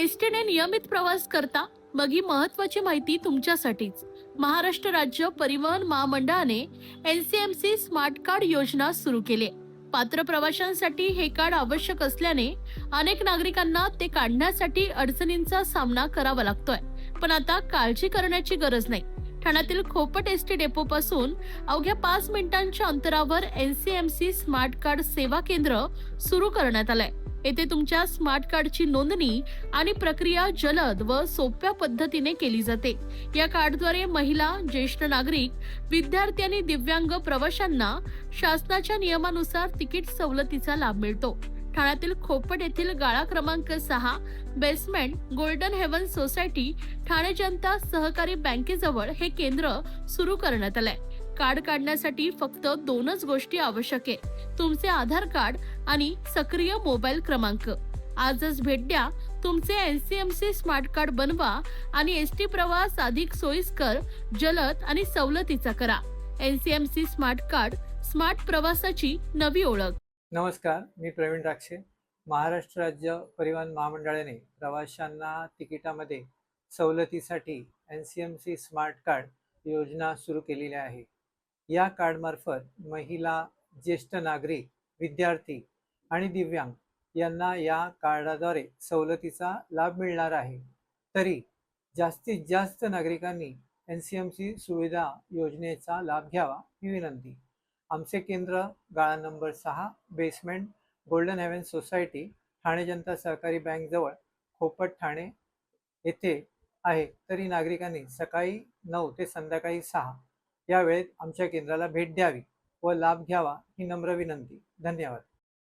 एसटीने नियमित प्रवास करता? मग ही महत्वाची माहिती तुमच्यासाठीच. महाराष्ट्र राज्य परिवहन महामंडळाने एनसीएमसी स्मार्ट कार्ड योजना सुरू केली आहे. पात्र प्रवाशांसाठी हे कार्ड आवश्यक असल्याने अनेक नागरिकांना ते काढण्यासाठी अडचणींचा सामना करावा लागतोय. पण आता काळजी करण्याची गरज नाही. ठाण्यातील खोपट एसटी डेपो पासून अवघ्या 5 मिनिटांच्या अंतरावर एनसीएमसी स्मार्ट कार्ड सेवा केंद्र सुरू करण्यात आलंय. येथे तुमच्या स्मार्ट कार्डची नोंदणी आणि प्रक्रिया जलद व सोप्या पद्धतीने केली जाते. या कार्डद्वारे महिला, ज्येष्ठ नागरिक, विद्यार्थी आणि दिव्यांग प्रवाशांना शासनाच्या नियमानुसार तिकीट सवलतीचा लाभ मिळतो. ठाण्यातील खोपट येथील गाळा क्रमांक 6 basement Golden Haven Society Thane Janata Sahakari बँकेजवळ हे केंद्र सुरू करण्यात आलंय. कार्ड काढण्यासाठी फक्त 2च गोष्टी आवश्यक आहे: तुमचे आधार कार्ड आणि सक्रिय मोबाईल क्रमांक. आजच भेट द्या, तुमचे एनसीएमसी स्मार्ट कार्ड बनवा आणि एसटी प्रवास अधिक सोयीस्कर, जलद आणि सवलतीचा करा. एनसीएमसी स्मार्ट कार्ड, स्मार्ट प्रवासाची नवी ओळख. नमस्कार, मी प्रवीण राक्षे. महाराष्ट्र राज्य परिवहन महामंडळाने प्रवाशांना तिकिटामध्ये सवलतीसाठी NCMC स्मार्ट कार्ड योजना सुरू केलेली आहे. या कार्डमार्फत महिला, ज्येष्ठ नागरिक, विद्यार्थी आणि दिव्यांग यांना या कार्डाद्वारे सवलतीचा लाभ मिळणार आहे. तरी जास्तीत जास्त नागरिकांनी NCMC सुविधा योजनेचा लाभ घ्यावा ही विनंती. आमचे केंद्र गाळा number 6 basement Golden Haven Society Thane Janata Sahakari bank जवळ खोपट ठाणे येथे आहे. तरी नागरिकांनी सकाळी 9 ते संध्याकाळी 6 या वेळेत आमच्या केंद्राला भेट द्यावी व लाभ घ्यावा ही नम्र विनंती. धन्यवाद.